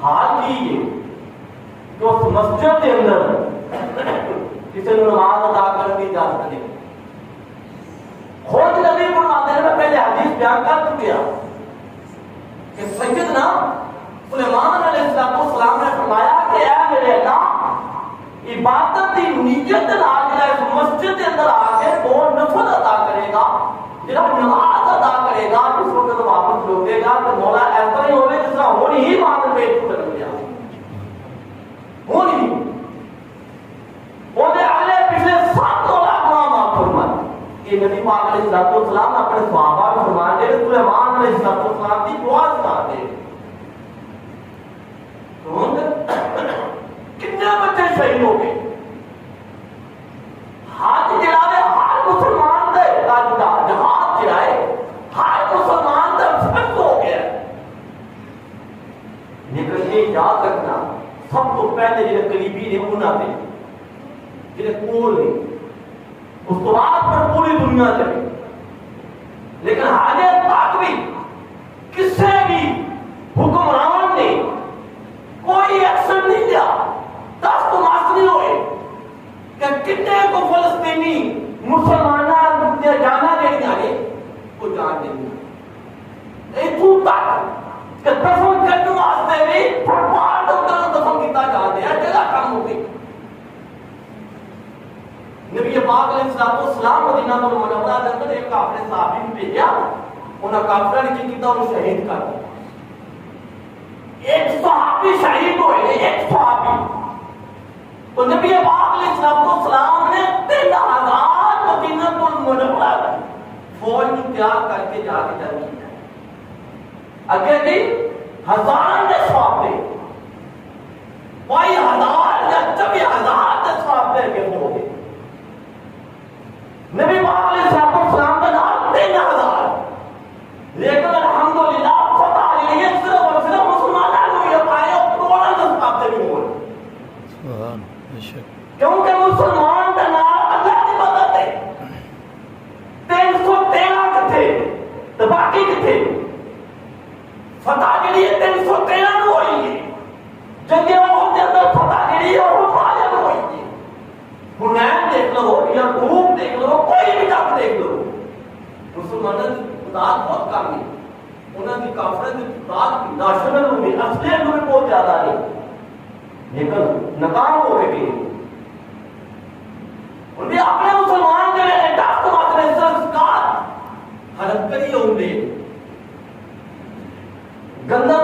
حال کیجیے کہ اس مسجد کے اندر کسی نے نماز ادا کرنے کی اجازت نہیں. خود نبی فرماتے ہیں، میں پہلے حدیث بیان کر چکا کہ سیدنا سلیمان علیہ السلام نے فرمایا کہ اے میرے اللہ، عبادت کی نیت نال جڑا اس مسجد کے اندر آ کے دو نفل ادا کرے گا، جڑا نماز ادا کرے گا، جس وقت واپس لوٹے گا تو مولا ایسا ہی ہوگا جس طرح ہونی ہی مان پیٹ کو لگ گیا ہونی وہ اگلے پچھلے 7 لاکھ معاف فرمائے. یہ نبی پاک علیہ السلام اپنے صحابہ کو فرماتے ہیں سلیمان علیہ السلام کی دعا سناتے ہیں. کتنے بچے شہید ہو گئے؟ ہاتھ جڑا ہر مسلمان دے جہاد جڑائے ہر مسلمان دا فرض ہو گیا. لیکن یہ یاد رکھنا سب تو پہلے جڑے قریبی نے انہاں دے جڑے کول نے، اس تو بعد پر پوری دنیا چلے. لیکن حاجے تک بھی کسی بھی حکمران نے کوئی ایکشن نہیں لیا، دست ماس نہیں ہوئے کہ کتنے کو فلسطینی مسلمانوں نے جانا دینی آئے وہ جان دینی آئے اتو تک کہ دفن کرنے واسطے بھی پھٹوار ڈاکٹر دفن کیتا جا دیا جگہ کم ہو گئی. نبی پاک علیہ السلام مدینہ منورہ کے اندر ایک اپنے صحابی کو بھیجا، انہاں کافروں نے کیتا انہوں شہید کر دیا. ایک صحابی شہید ہوئے، ایک صحابی. تو نبی پاک علیہ السلام نے 3000 مدینہ منورہ فوج کو تیار کر کے جا کے جنگ کیا. اگے جی 1000 کے صحابے، کوئی 1000 یا 24000 کے صحابے کے ہو گئے. نبی پاک علیہ السلام کا نام 3000. لیکن الحمدللہ فتح علیہ صرف اور صرف مسلمانوں نے یہ پائے اور کروڑوں کے صحابے بھی ہوئے. سبحان اللہ. کیونکہ مسلمان کا نام اللہ کی مدد ہے. 313 کتھے تو باقی کتھے؟ فتح کے لیے 313 ہوئی ہے. جنگیں احد کے اندر فتح کے لیے احد غالب ہوئی ہے. حنین دیکھ لو یا روم دیکھ لو، کوئی بھی جنگ دیکھ لو، مسلمانوں کی تعداد بہت کم ہے. انہوں کی کافروں کی تعداد ناشنل ہوئی، اصلیت میں بہت زیادہ ہے، لیکن ناکام ہو گئے. انہیں اپنے مسلمان کے لیے دست ماتر سنسکار حرکت کری. انہیں گندہ